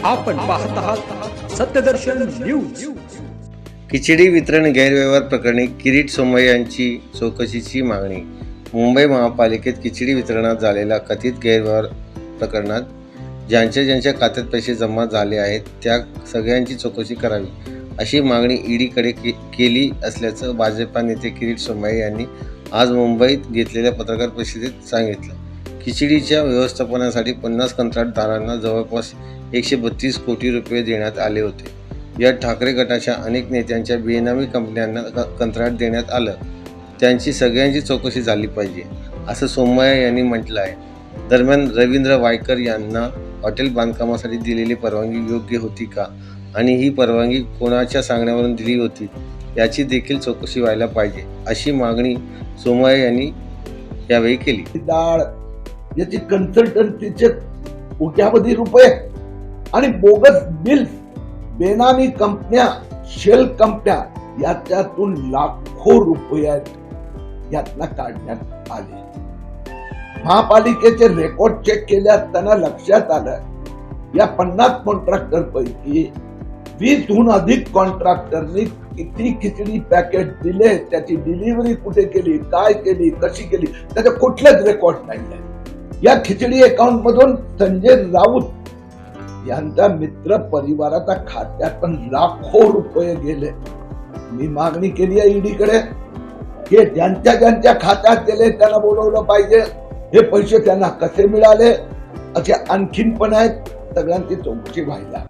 आपण पाहत आहात सत्यदर्शन न्यूज। खिचडी वितरण गैरव्यवहार प्रकरणी किरीट सोमय्या यांची चौकशीची मागणी। मुंबई महापालिकेत खिचडी वितरणात झालेल्या कथित गैरव्यवहार प्रकरणात ज्यांच्या खात्यात पैसे जमा झाले आहेत त्या सगळ्यांची चौकशी करावी अशी मागणी ईडीकडे केली असल्याचं भाजपा नेते किरीट सोमय्या यांनी आज मुंबईत घेतलेल्या पत्रकार परिषदेत सांगितलं। खिचडीच्या व्यवस्थापनासाठी 50 कंत्राटदारांना जवळपास 132 कोटी रुपये देण्यात आले होते। या ठाकरे गटाच्या अनेक नेत्यांच्या बेनामी कंपन्यांना कंत्राट देण्यात आलं, त्यांची सगळ्यांची चौकशी झाली पाहिजे असं सोमय्या यांनी म्हटलं आहे। दरम्यान रवींद्र वायकर यांना हॉटेल बांधकामासाठी दिलेली परवानगी योग्य होती का आणि ही परवानगी कोणाच्या सांगण्यावरून दिली होती याची देखील चौकशी व्हायला पाहिजे अशी मागणी सोमय्या यांनी यावेळी केली। डाळ याची कन्सल्टन्सीचे कोट्यावधी रुपये आणि बोगस बिल्स, बेनामी कंपन्या, शेल कंपन्या याच्यातून लाखो रुपये यातनं काढण्यात आले। महापालिकेचे रेकॉर्ड चेक केले असताना लक्षात आलं या 50 कॉन्ट्रॅक्टर पैकी 20हून अधिक कॉन्ट्रॅक्टरनी किती खिचडी पॅकेट दिले, त्याची डिलिव्हरी कुठे केली, काय केली, कशी केली, त्याचा कुठलाच रेकॉर्ड नाही। या खिचडी अकाउंट मधून संजय राऊत यांच्या मित्र परिवाराच्या खात्यात पण लाखो रुपये गेले। मी मागणी केली आहे ईडीकडे की ज्यांच्या खात्यात गेले त्यांना बोलवलं पाहिजे, हे पैसे त्यांना कसे मिळाले असे आणखीन पण आहेत, सगळ्यांची चौकशी व्हायला